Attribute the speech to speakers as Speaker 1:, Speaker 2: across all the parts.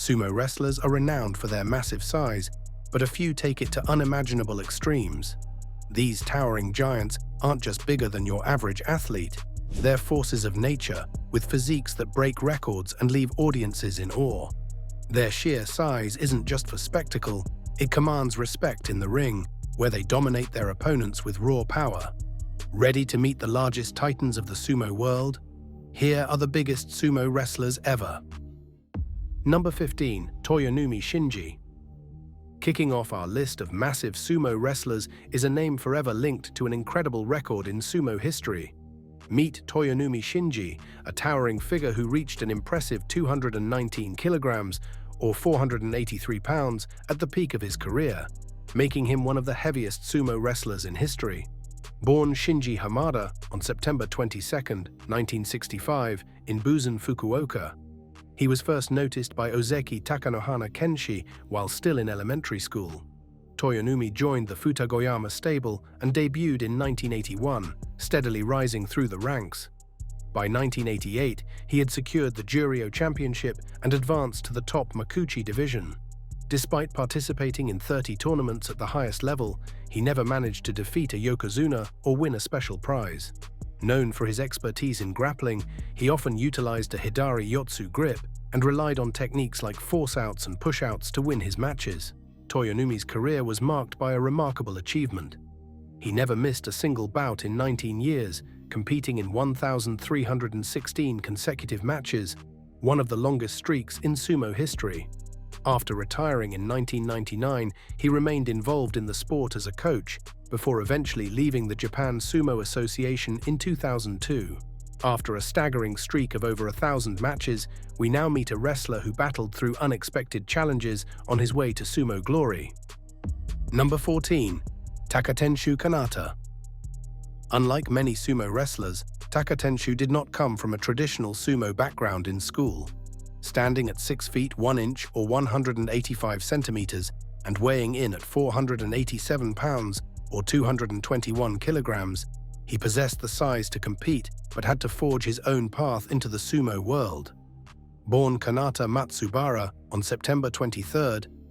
Speaker 1: Sumo wrestlers are renowned for their massive size, but a few take it to unimaginable extremes. These towering giants aren't just bigger than your average athlete. They're forces of nature, with physiques that break records and leave audiences in awe. Their sheer size isn't just for spectacle, it commands respect in the ring, where they dominate their opponents with raw power. Ready to meet the largest titans of the sumo world? Here are the biggest sumo wrestlers ever. Number 15. Toyonumi Shinji. Kicking off our list of massive sumo wrestlers is a name forever linked to an incredible record in sumo history. Meet Toyonumi Shinji, a towering figure who reached an impressive 219 kilograms, or 483 pounds, at the peak of his career, making him one of the heaviest sumo wrestlers in history. Born Shinji Hamada on September 22, 1965, in Busan, Fukuoka, he was first noticed by Ozeki Takanohana Kenshi while still in elementary school. Toyonumi joined the Futagoyama stable and debuted in 1981, steadily rising through the ranks. By 1988, he had secured the Juryo Championship and advanced to the top Makuuchi division. Despite participating in 30 tournaments at the highest level, he never managed to defeat a yokozuna or win a special prize. Known for his expertise in grappling, he often utilized a Hidari Yotsu grip and relied on techniques like force-outs and push-outs to win his matches. Toyonumi's career was marked by a remarkable achievement. He never missed a single bout in 19 years, competing in 1,316 consecutive matches, one of the longest streaks in sumo history. After retiring in 1999, he remained involved in the sport as a coach, before eventually leaving the Japan Sumo Association in 2002. After a staggering streak of over 1,000 matches, we now meet a wrestler who battled through unexpected challenges on his way to sumo glory. Number 14. Takatenshu Kanata. Unlike many sumo wrestlers, Takatenshu did not come from a traditional sumo background in school. Standing at 6 feet 1 inch or 185 centimeters and weighing in at 487 pounds or 221 kilograms, he possessed the size to compete but had to forge his own path into the sumo world. Born Kanata Matsubara on September 23,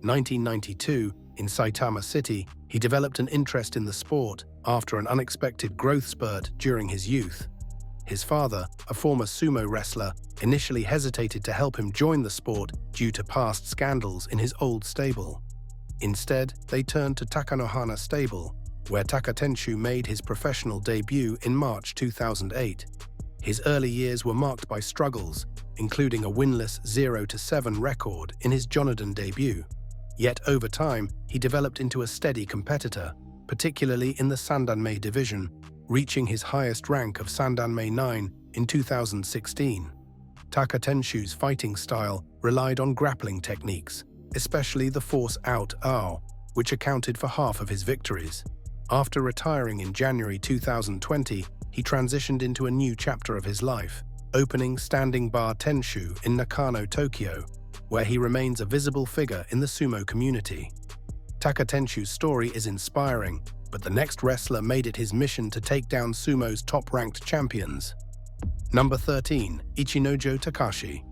Speaker 1: 1992, in Saitama City, he developed an interest in the sport after an unexpected growth spurt during his youth. His father, a former sumo wrestler, initially hesitated to help him join the sport due to past scandals in his old stable. Instead, they turned to Takanohana Stable, where Takatenshu made his professional debut in March 2008. His early years were marked by struggles, including a winless 0-7 record in his Jonodan debut. Yet over time, he developed into a steady competitor, particularly in the Sandanmei division, reaching his highest rank of Sandanmei 9 in 2016. Takatenshu's fighting style relied on grappling techniques, especially the force-out Ao, which accounted for half of his victories. After retiring in January 2020, he transitioned into a new chapter of his life, opening Standing Bar Tenshu in Nakano, Tokyo, where he remains a visible figure in the sumo community. Takatenshu's story is inspiring, but the next wrestler made it his mission to take down sumo's top-ranked champions. Number 13. Ichinojo Tekashi.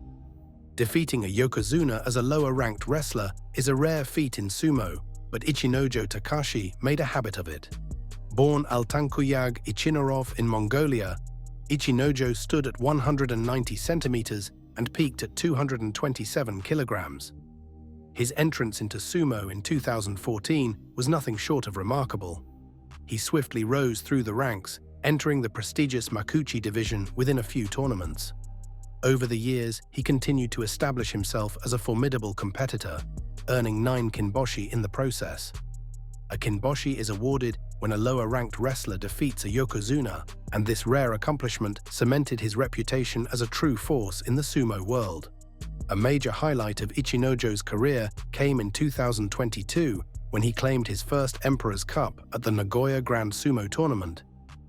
Speaker 1: Defeating a yokozuna as a lower-ranked wrestler is a rare feat in sumo, but Ichinojo Tekashi made a habit of it. Born Altankuyag Ichinorov in Mongolia, Ichinojo stood at 190 centimeters and peaked at 227 kilograms. His entrance into sumo in 2014 was nothing short of remarkable. He swiftly rose through the ranks, entering the prestigious Makuuchi division within a few tournaments. Over the years, he continued to establish himself as a formidable competitor, earning 9 kinboshi in the process. A kinboshi is awarded when a lower-ranked wrestler defeats a yokozuna, and this rare accomplishment cemented his reputation as a true force in the sumo world. A major highlight of Ichinojo's career came in 2022 when he claimed his first Emperor's Cup at the Nagoya Grand Sumo Tournament.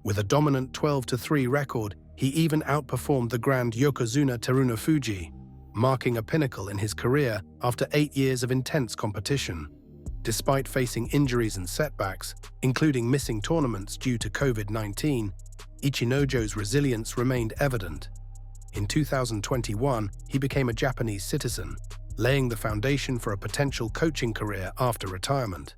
Speaker 1: With a dominant 12-3 record, he even outperformed the Grand Yokozuna Teruno Fuji, marking a pinnacle in his career after 8 years of intense competition. Despite facing injuries and setbacks, including missing tournaments due to COVID-19, Ichinojo's resilience remained evident. In 2021, he became a Japanese citizen, laying the foundation for a potential coaching career after retirement.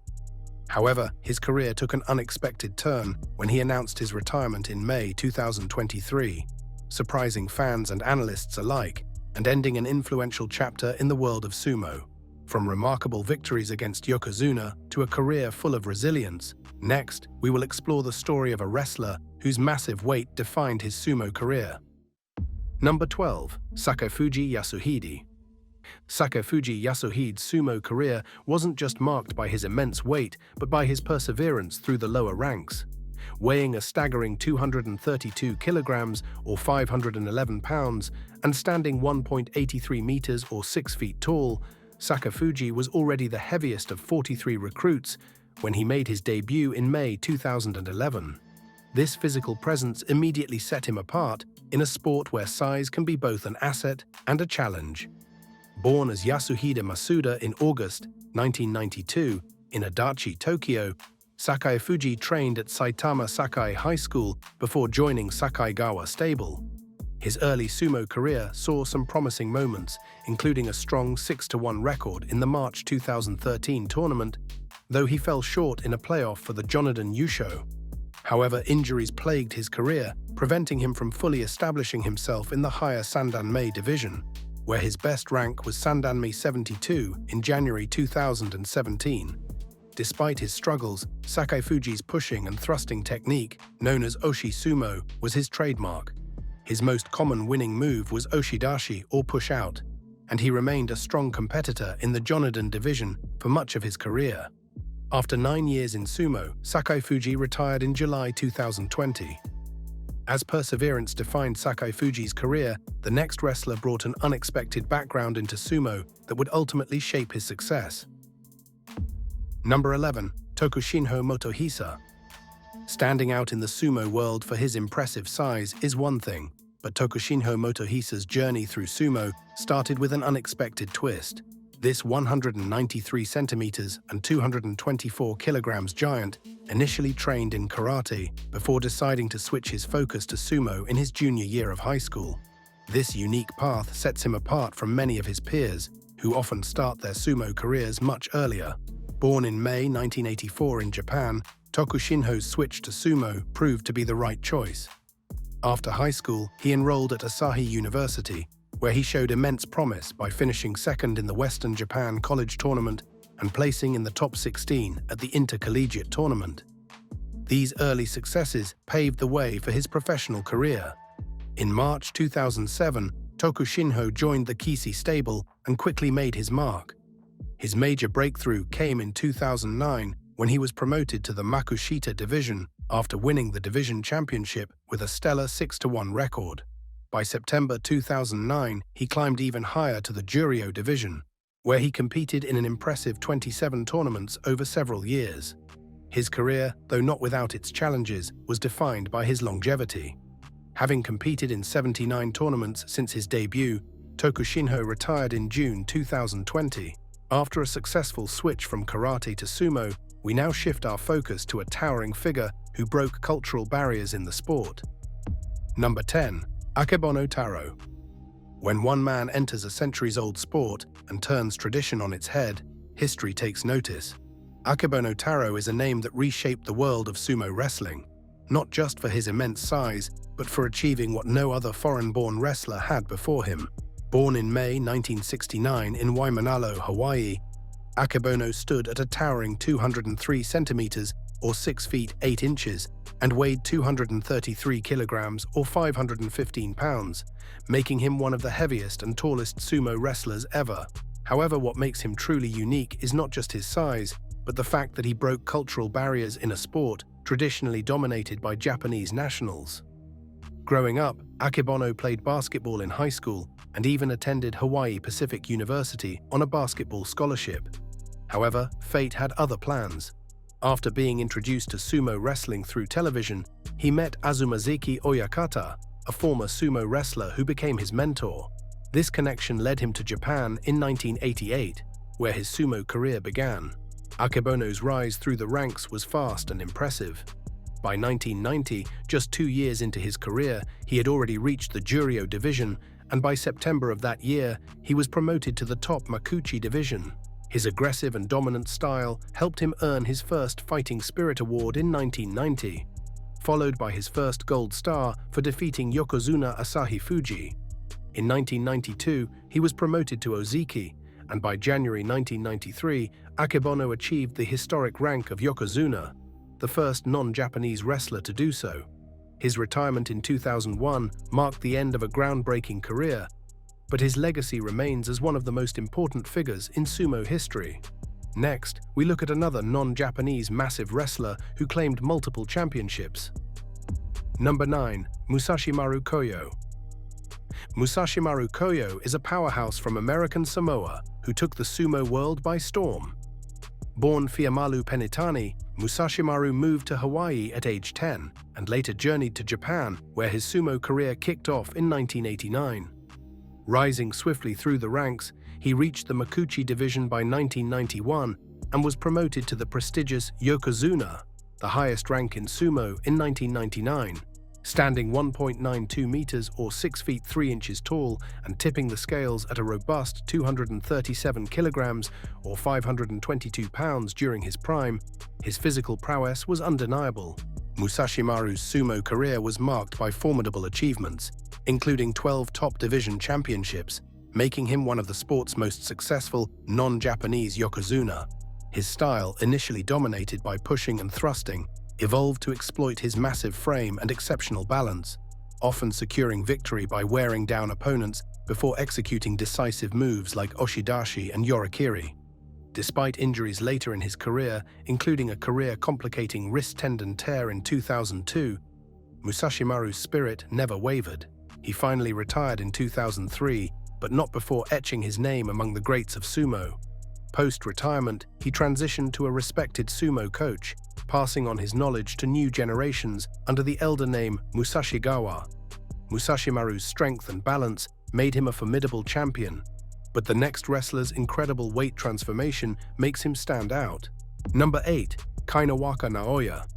Speaker 1: However, his career took an unexpected turn when he announced his retirement in May 2023, surprising fans and analysts alike, and ending an influential chapter in the world of sumo. From remarkable victories against Yokozuna to a career full of resilience, next, we will explore the story of a wrestler whose massive weight defined his sumo career. Number 12. Saka Fuji Yasuhide. Saka Fuji Yasuhide's sumo career wasn't just marked by his immense weight, but by his perseverance through the lower ranks. Weighing a staggering 232 kilograms or 511 pounds and standing 1.83 meters or 6 feet tall, Saka Fuji was already the heaviest of 43 recruits when he made his debut in May 2011. This physical presence immediately set him apart in a sport where size can be both an asset and a challenge. Born as Yasuhide Masuda in August 1992 in Adachi, Tokyo, Saka Fuji trained at Saitama Sakai High School before joining Sakaigawa Stable. His early sumo career saw some promising moments, including a strong 6-1 record in the March 2013 tournament, though he fell short in a playoff for the Jonadan Yusho. However, injuries plagued his career, preventing him from fully establishing himself in the higher Sandanmei division, where his best rank was Sandanmei 72 in January 2017. Despite his struggles, Saka Fuji's pushing and thrusting technique, known as Oshi Sumo, was his trademark. His most common winning move was Oshidashi or push-out, and he remained a strong competitor in the Jonadan division for much of his career. After 9 years in sumo, Saka Fuji retired in July 2020. As perseverance defined Saka Fuji's career, the next wrestler brought an unexpected background into sumo that would ultimately shape his success. Number 11. Tokos Shinho Motohisa. Standing out in the sumo world for his impressive size is one thing, but Tokos Shinho Motohisa's journey through sumo started with an unexpected twist. This 193 centimeters and 224 kilograms giant initially trained in karate before deciding to switch his focus to sumo in his junior year of high school. This unique path sets him apart from many of his peers, who often start their sumo careers much earlier. Born in May 1984 in Japan, Tokos Shinho's switch to sumo proved to be the right choice. After high school, he enrolled at Asahi University, where he showed immense promise by finishing second in the Western Japan College Tournament and placing in the top 16 at the Intercollegiate Tournament. These early successes paved the way for his professional career. In March 2007, Tokos Shinho joined the Kisi stable and quickly made his mark. His major breakthrough came in 2009 when he was promoted to the Makushita division after winning the division championship with a stellar 6-1 record. By September 2009, he climbed even higher to the Juryo division, where he competed in an impressive 27 tournaments over several years. His career, though not without its challenges, was defined by his longevity. Having competed in 79 tournaments since his debut, Tokos Shinho retired in June 2020. After a successful switch from karate to sumo, we now shift our focus to a towering figure who broke cultural barriers in the sport. Number 10. Aabon Taro. When one man enters a centuries-old sport and turns tradition on its head, history takes notice. Aabon Taro is a name that reshaped the world of sumo wrestling, not just for his immense size, but for achieving what no other foreign-born wrestler had before him. Born in May 1969 in Waimanalo, Hawaii, Aabon stood at a towering 203 centimeters or 6 feet 8 inches and weighed 233 kilograms or 515 pounds, making him one of the heaviest and tallest sumo wrestlers ever. However, what makes him truly unique is not just his size, but the fact that he broke cultural barriers in a sport traditionally dominated by Japanese nationals. Growing up, Aabon played basketball in high school and even attended Hawaii Pacific University on a basketball scholarship. However, fate had other plans. After being introduced to sumo wrestling through television, he met Azumazaki Oyakata, a former sumo wrestler who became his mentor. This connection led him to Japan in 1988, where his sumo career began. Aabon's rise through the ranks was fast and impressive. By 1990, just 2 years into his career, he had already reached the Juryo division and by September of that year, he was promoted to the top Makuuchi division. His aggressive and dominant style helped him earn his first Fighting Spirit Award in 1990, followed by his first Gold Star for defeating Yokozuna Asahi Fuji. In 1992, he was promoted to Ozeki, and by January 1993, Akebono achieved the historic rank of Yokozuna, the first non-Japanese wrestler to do so. His retirement in 2001 marked the end of a groundbreaking career, but his legacy remains as one of the most important figures in sumo history. Next, we look at another non-Japanese massive wrestler who claimed multiple championships. Number 9. Musashimaru Koyo. Musashimaru Koyo is a powerhouse from American Samoa who took the sumo world by storm. Born Fiamalu Penitani, Musashimaru moved to Hawaii at age 10 and later journeyed to Japan, where his sumo career kicked off in 1989. Rising swiftly through the ranks, he reached the Makuuchi division by 1991 and was promoted to the prestigious Yokozuna, the highest rank in sumo, in 1999. Standing 1.92 meters or 6 feet 3 inches tall and tipping the scales at a robust 237 kilograms or 522 pounds during his prime, his physical prowess was undeniable. Musashimaru's sumo career was marked by formidable achievements, including 12 top division championships, making him one of the sport's most successful non-Japanese yokozuna. His style, initially dominated by pushing and thrusting, evolved to exploit his massive frame and exceptional balance, often securing victory by wearing down opponents before executing decisive moves like oshidashi and yorikiri. Despite injuries later in his career, including a career-complicating wrist tendon tear in 2002, Musashimaru's spirit never wavered. He finally retired in 2003, but not before etching his name among the greats of sumo. Post-retirement, he transitioned to a respected sumo coach, passing on his knowledge to new generations under the elder name Musashigawa. Musashimaru's strength and balance made him a formidable champion, but the next wrestler's incredible weight transformation makes him stand out. Number 8. Kowaka Naoya.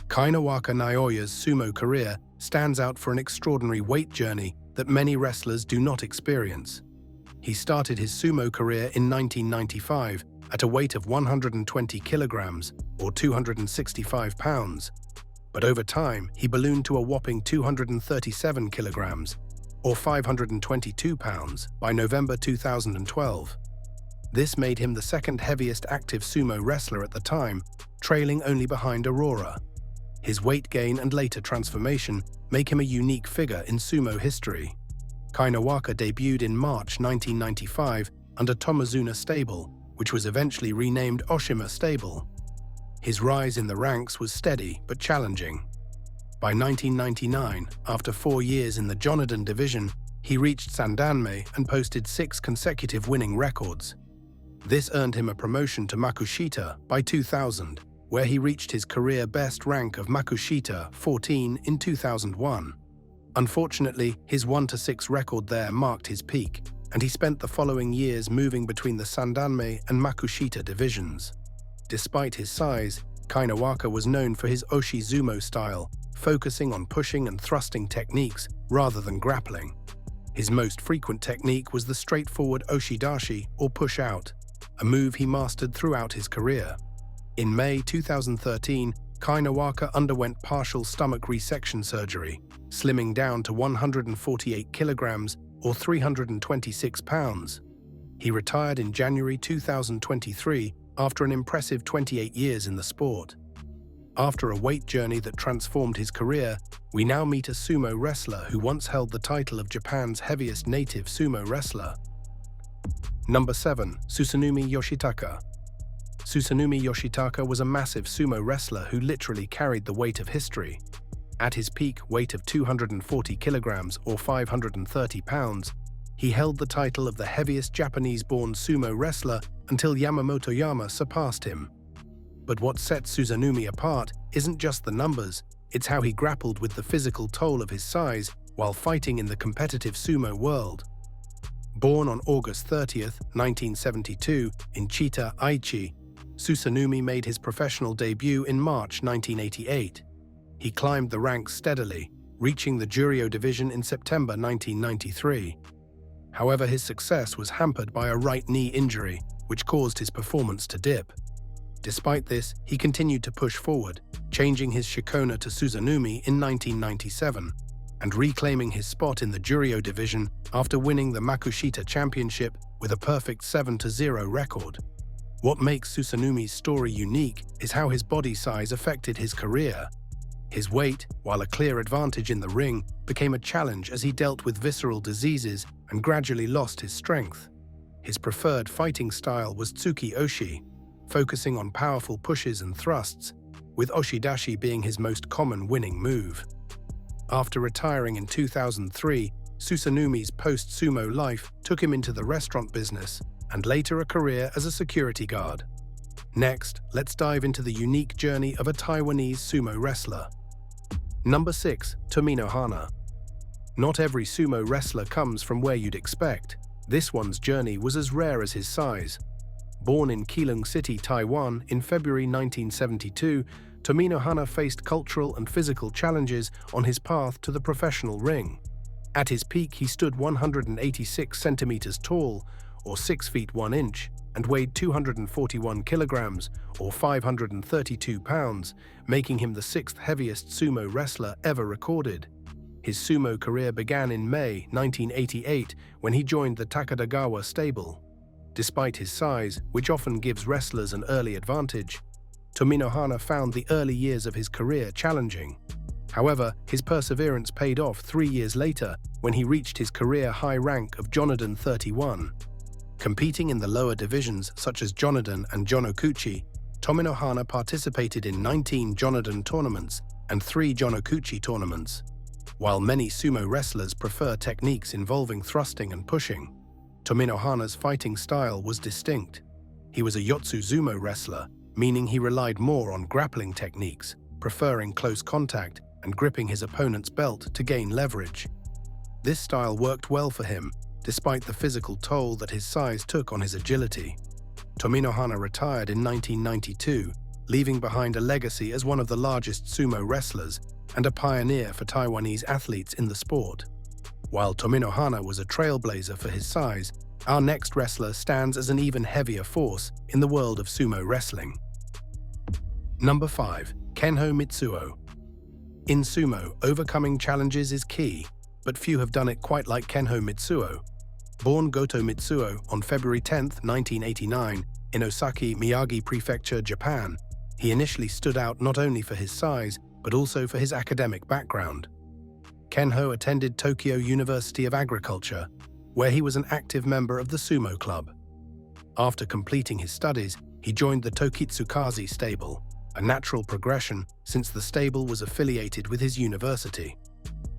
Speaker 1: Kowaka Naoya's sumo career stands out for an extraordinary weight journey that many wrestlers do not experience. He started his sumo career in 1995 at a weight of 120 kilograms or 265 pounds, but over time he ballooned to a whopping 237 kilograms or 522 pounds by November 2012. This made him the second heaviest active sumo wrestler at the time, trailing only behind Aurora. His weight gain and later transformation make him a unique figure in sumo history. Kowaka debuted in March 1995 under Tomazuna Stable, which was eventually renamed Oshima Stable. His rise in the ranks was steady but challenging. By 1999, after 4 years in the Jonadan division, he reached Sandanme and posted 6 consecutive winning records. This earned him a promotion to Makushita by 2000, where he reached his career best rank of Makushita 14 in 2001. Unfortunately, his 1-6 record there marked his peak, and he spent the following years moving between the Sandanme and Makushita divisions. Despite his size, Kowaka was known for his Oshizumo style, focusing on pushing and thrusting techniques rather than grappling. His most frequent technique was the straightforward Oshidashi or push-out, a move he mastered throughout his career. In May 2013, Kowaka underwent partial stomach resection surgery, slimming down to 148 kilograms or 326 pounds. He retired in January 2023 after an impressive 28 years in the sport. After a weight journey that transformed his career, we now meet a sumo wrestler who once held the title of Japan's heaviest native sumo wrestler. Number 7. Susanumi Yoshitaka. Susanumi Yoshitaka was a massive sumo wrestler who literally carried the weight of history. At his peak weight of 240 kilograms or 530 pounds, he held the title of the heaviest Japanese-born sumo wrestler until Yamamotoyama surpassed him. But what sets Susanumi apart isn't just the numbers, it's how he grappled with the physical toll of his size while fighting in the competitive sumo world. Born on August 30th, 1972, in Chita, Aichi, Susanumi made his professional debut in March 1988. He climbed the ranks steadily, reaching the Juryo division in September 1993. However, his success was hampered by a right knee injury, which caused his performance to dip. Despite this, he continued to push forward, changing his shikona to Suzanumi in 1997, and reclaiming his spot in the Juryo division after winning the Makushita Championship with a perfect 7-0 record. What makes Susanumi's story unique is how his body size affected his career. His weight, while a clear advantage in the ring, became a challenge as he dealt with visceral diseases and gradually lost his strength. His preferred fighting style was Tsuki Oshi, focusing on powerful pushes and thrusts, with Oshidashi being his most common winning move. After retiring in 2003, Susanumi's post-sumo life took him into the restaurant business and later a career as a security guard. Next, let's dive into the unique journey of a Taiwanese sumo wrestler. Number 6. Mino Hana. Not every sumo wrestler comes from where you'd expect. This one's journey was as rare as his size. Born in Keelung City, Taiwan, in February 1972, Mino Hana faced cultural and physical challenges on his path to the professional ring. At his peak, he stood 186 centimeters tall, or 6 feet 1 inch, and weighed 241 kilograms, or 532 pounds, making him the 6th heaviest sumo wrestler ever recorded. His sumo career began in May 1988 when he joined the Takadagawa stable. Despite his size, which often gives wrestlers an early advantage, Mino Hana found the early years of his career challenging. However, his perseverance paid off 3 years later when he reached his career high rank of Jonodan 31. Competing in the lower divisions such as Jonodan and Jonokuchi, Mino Hana participated in 19 Jonodan tournaments and 3 Jonokuchi tournaments. While many sumo wrestlers prefer techniques involving thrusting and pushing, Mino Hana's fighting style was distinct. He was a Yotsuzumo wrestler, meaning he relied more on grappling techniques, preferring close contact and gripping his opponent's belt to gain leverage. This style worked well for him, despite the physical toll that his size took on his agility. Mino Hana retired in 1992, leaving behind a legacy as one of the largest sumo wrestlers and a pioneer for Taiwanese athletes in the sport. While Mino Hana was a trailblazer for his size, our next wrestler stands as an even heavier force in the world of sumo wrestling. Number 5. Kenmitsuo. In sumo, overcoming challenges is key, but few have done it quite like Kenmitsuo. Born Goto Mitsuo on February 10, 1989, in Osaki, Miyagi Prefecture, Japan, he initially stood out not only for his size, but also for his academic background. Kenho attended Tokyo University of Agriculture, where he was an active member of the sumo club. After completing his studies, he joined the Tokitsukaze stable, a natural progression since the stable was affiliated with his university.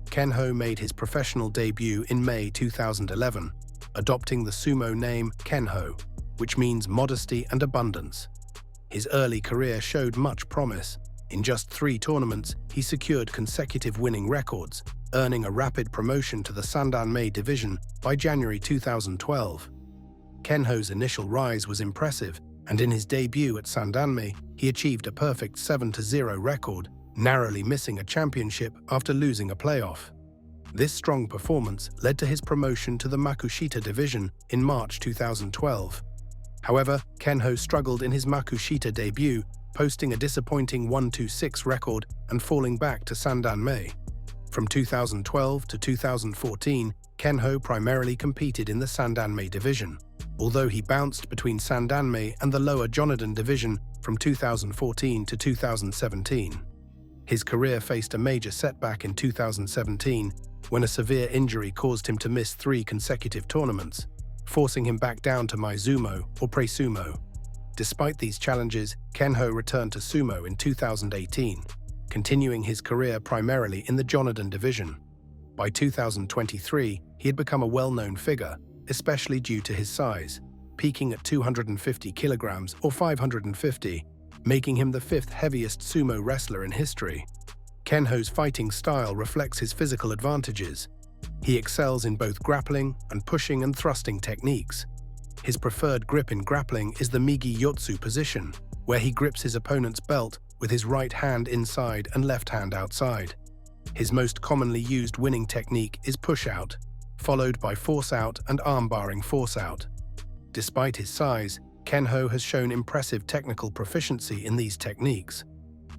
Speaker 1: Kenho made his professional debut in May 2011, adopting the sumo name Kenho, which means modesty and abundance. His early career showed much promise. In just 3 tournaments, he secured consecutive winning records, earning a rapid promotion to the Sandanmei division by January 2012. Kenho's initial rise was impressive, and in his debut at Sandanmei, he achieved a perfect 7-0 record, narrowly missing a championship after losing a playoff. This strong performance led to his promotion to the Makushita division in March 2012. However, Kenho struggled in his Makushita debut, posting a disappointing 1-6 record and falling back to Sandanmei. From 2012 to 2014, Kenho primarily competed in the Sandanmei division, although he bounced between Sandanmei and the lower Jonodan division from 2014 to 2017. His career faced a major setback in 2017 when a severe injury caused him to miss 3 consecutive tournaments, forcing him back down to Mizumo or Pre-Sumo. Despite these challenges, Kenho returned to sumo in 2018, continuing his career primarily in the Jonodan division. By 2023, he had become a well-known figure, especially due to his size, peaking at 250 kilograms or 550, making him the 5th heaviest sumo wrestler in history. Kenho's fighting style reflects his physical advantages. He excels in both grappling and pushing and thrusting techniques. His preferred grip in grappling is the Migi Yotsu position, where he grips his opponent's belt with his right hand inside and left hand outside. His most commonly used winning technique is push-out, followed by force-out and arm-barring force-out. Despite his size, Kenho has shown impressive technical proficiency in these techniques,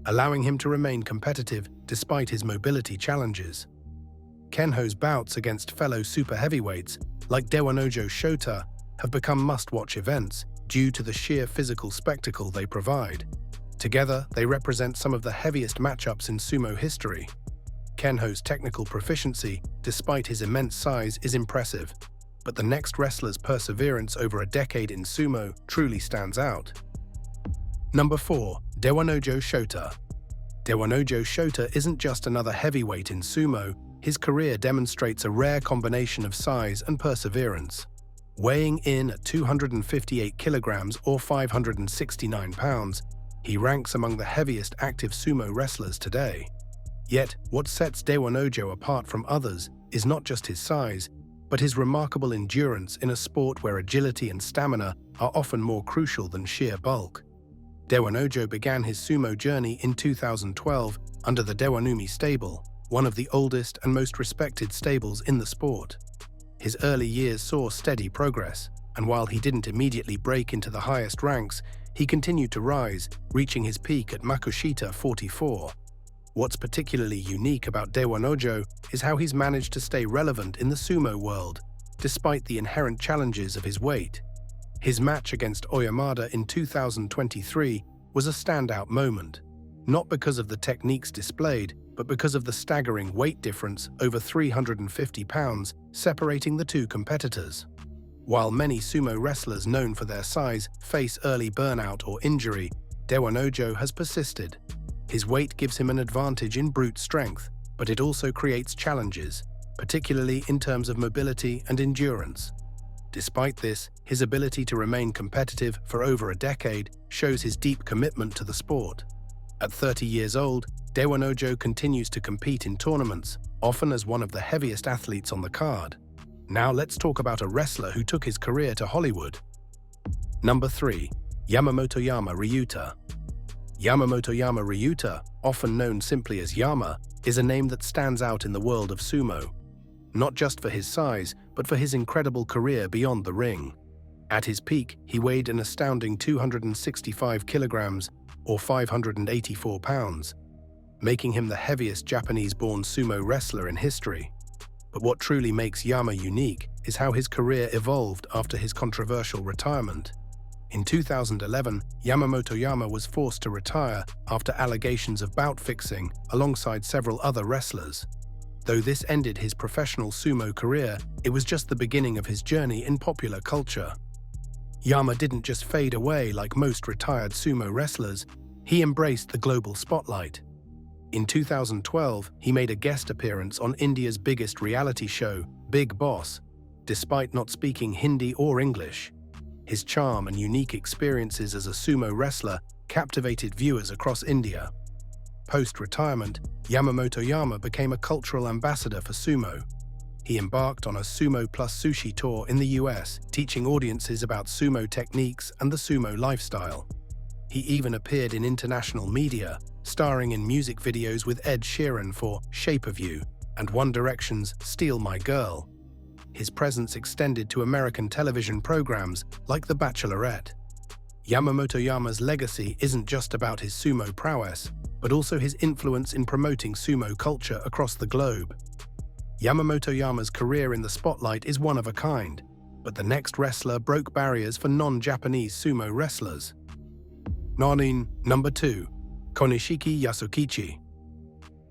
Speaker 1: allowing him to remain competitive despite his mobility challenges. Kenho's bouts against fellow super heavyweights, like Nojo Shota, have become must-watch events due to the sheer physical spectacle they provide. Together, they represent some of the heaviest matchups in sumo history. Kenho's technical proficiency, despite his immense size, is impressive, but the next wrestler's perseverance over a decade in sumo truly stands out. Number 4. Nojo Shota. Nojo Shota isn't just another heavyweight in sumo. His career demonstrates a rare combination of size and perseverance. Weighing in at 258 kilograms or 569 pounds, he ranks among the heaviest active sumo wrestlers today. Yet, what sets Nojo apart from others is not just his size, but his remarkable endurance in a sport where agility and stamina are often more crucial than sheer bulk. Nojo began his sumo journey in 2012 under the Numi stable, one of the oldest and most respected stables in the sport. His early years saw steady progress, and while he didn't immediately break into the highest ranks, he continued to rise, reaching his peak at Makushita 44. What's particularly unique about Nojo is how he's managed to stay relevant in the sumo world, despite the inherent challenges of his weight. His match against Oyamada in 2023 was a standout moment, not because of the techniques displayed, but because of the staggering weight difference over 350 pounds separating the two competitors. While many sumo wrestlers known for their size face early burnout or injury, Nojo has persisted. His weight gives him an advantage in brute strength, but it also creates challenges, particularly in terms of mobility and endurance. Despite this, his ability to remain competitive for over a decade shows his deep commitment to the sport. At 30 years old, Nojo continues to compete in tournaments, often as one of the heaviest athletes on the card. Now let's talk about a wrestler who took his career to Hollywood. Number 3. Yamamotoyama Ryuta. Yamamotoyama Ryuta, often known simply as Yama, is a name that stands out in the world of sumo, not just for his size, but for his incredible career beyond the ring. At his peak, he weighed an astounding 265 kilograms or 584 pounds, making him the heaviest Japanese-born sumo wrestler in history. But what truly makes Yama unique is how his career evolved after his controversial retirement. In 2011, Yamamotoyama was forced to retire after allegations of bout fixing alongside several other wrestlers. Though this ended his professional sumo career, it was just the beginning of his journey in popular culture. Yama didn't just fade away like most retired sumo wrestlers, he embraced the global spotlight. In 2012, he made a guest appearance on India's biggest reality show, Bigg Boss, despite not speaking Hindi or English. His charm and unique experiences as a sumo wrestler captivated viewers across India. Post-retirement, Yamamotoyama became a cultural ambassador for sumo. He embarked on a Sumo plus Sushi tour in the US, teaching audiences about sumo techniques and the sumo lifestyle. He even appeared in international media, starring in music videos with Ed Sheeran for Shape of You and One Direction's Steal My Girl. His presence extended to American television programs like The Bachelorette. Yamamotoyama's legacy isn't just about his sumo prowess, but also his influence in promoting sumo culture across the globe. Yamamotoyama's career in the spotlight is one of a kind, but the next wrestler broke barriers for non-Japanese sumo wrestlers. Number 2. Konishiki Yasukichi.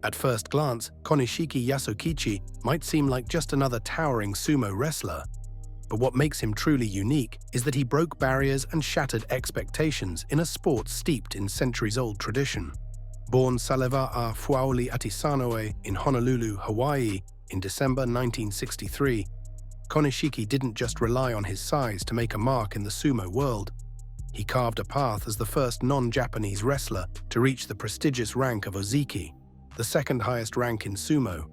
Speaker 1: At first glance, Konishiki Yasukichi might seem like just another towering sumo wrestler, but what makes him truly unique is that he broke barriers and shattered expectations in a sport steeped in centuries-old tradition. Born Salewa a Fuaoli Atisanoe in Honolulu, Hawaii, in December 1963, Konishiki didn't just rely on his size to make a mark in the sumo world. He carved a path as the first non-Japanese wrestler to reach the prestigious rank of Ozeki, the second highest rank in sumo.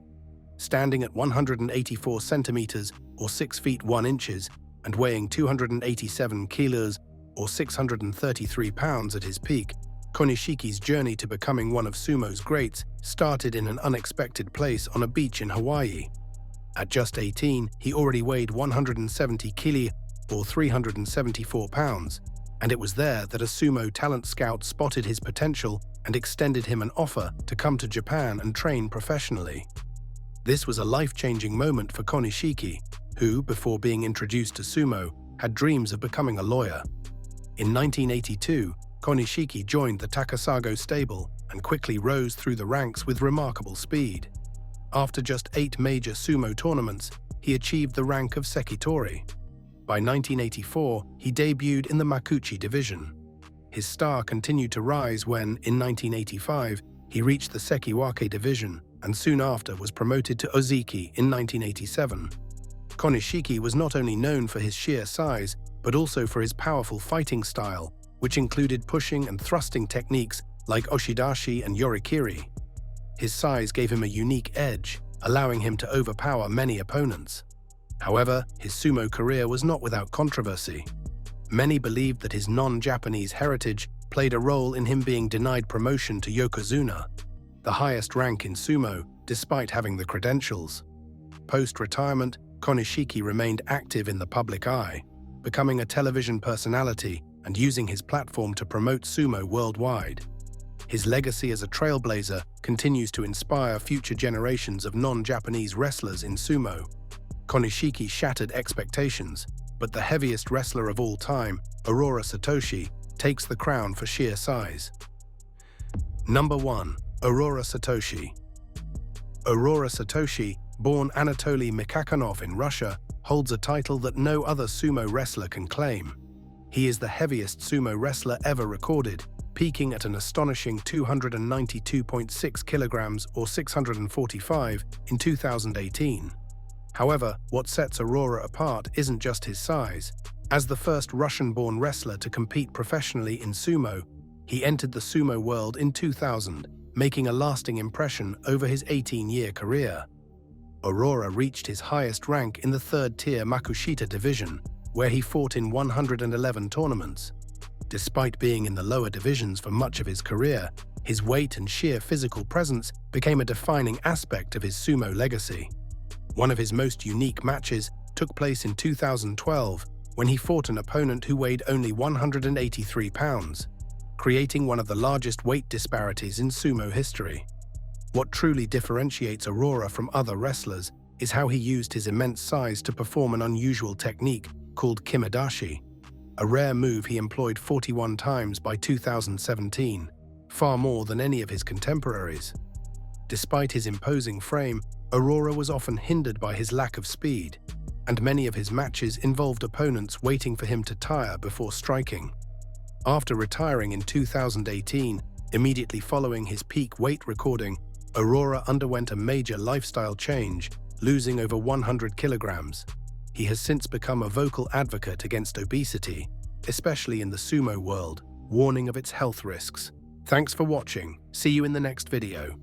Speaker 1: Standing at 184 centimeters or 6 feet 1 inches and weighing 287 kilos or 633 pounds at his peak, Konishiki's journey to becoming one of sumo's greats started in an unexpected place on a beach in Hawaii. At just 18, he already weighed 170 kg or 374 pounds, and it was there that a sumo talent scout spotted his potential and extended him an offer to come to Japan and train professionally. This was a life-changing moment for Konishiki, who, before being introduced to sumo, had dreams of becoming a lawyer. In 1982, Konishiki joined the Takasago stable and quickly rose through the ranks with remarkable speed. After just 8 major sumo tournaments, he achieved the rank of Sekitori. By 1984, he debuted in the Makuuchi division. His star continued to rise when, in 1985, he reached the Sekiwake division and soon after was promoted to Ozeki in 1987. Konishiki was not only known for his sheer size, but also for his powerful fighting style, which included pushing and thrusting techniques like oshidashi and yorikiri. His size gave him a unique edge, allowing him to overpower many opponents. However, his sumo career was not without controversy. Many believed that his non-Japanese heritage played a role in him being denied promotion to yokozuna, the highest rank in sumo, despite having the credentials. Post-retirement, Konishiki remained active in the public eye, becoming a television personality and using his platform to promote sumo worldwide. His legacy as a trailblazer continues to inspire future generations of non-Japanese wrestlers in sumo. Konishiki shattered expectations, but the heaviest wrestler of all time, Aurora Satoshi, takes the crown for sheer size. Number 1. Aurora Satoshi. Aurora Satoshi, born Anatoly Mikhakanov in Russia, holds a title that no other sumo wrestler can claim. He is the heaviest sumo wrestler ever recorded, peaking at an astonishing 292.6 kilograms or 645 in 2018. However, what sets Aurora apart isn't just his size. As the first Russian-born wrestler to compete professionally in sumo, he entered the sumo world in 2000, making a lasting impression over his 18-year career. Aurora reached his highest rank in the third-tier Makushita division, where he fought in 111 tournaments. Despite being in the lower divisions for much of his career, his weight and sheer physical presence became a defining aspect of his sumo legacy. One of his most unique matches took place in 2012 when he fought an opponent who weighed only 183 pounds, creating one of the largest weight disparities in sumo history. What truly differentiates Aurora from other wrestlers is how he used his immense size to perform an unusual technique called kimedashi, a rare move he employed 41 times by 2017, far more than any of his contemporaries. Despite his imposing frame, Aurora was often hindered by his lack of speed, and many of his matches involved opponents waiting for him to tire before striking. After retiring in 2018, immediately following his peak weight recording, Aurora underwent a major lifestyle change, losing over 100 kilograms. He has since become a vocal advocate against obesity, especially in the sumo world, warning of its health risks. Thanks for watching. See you in the next video.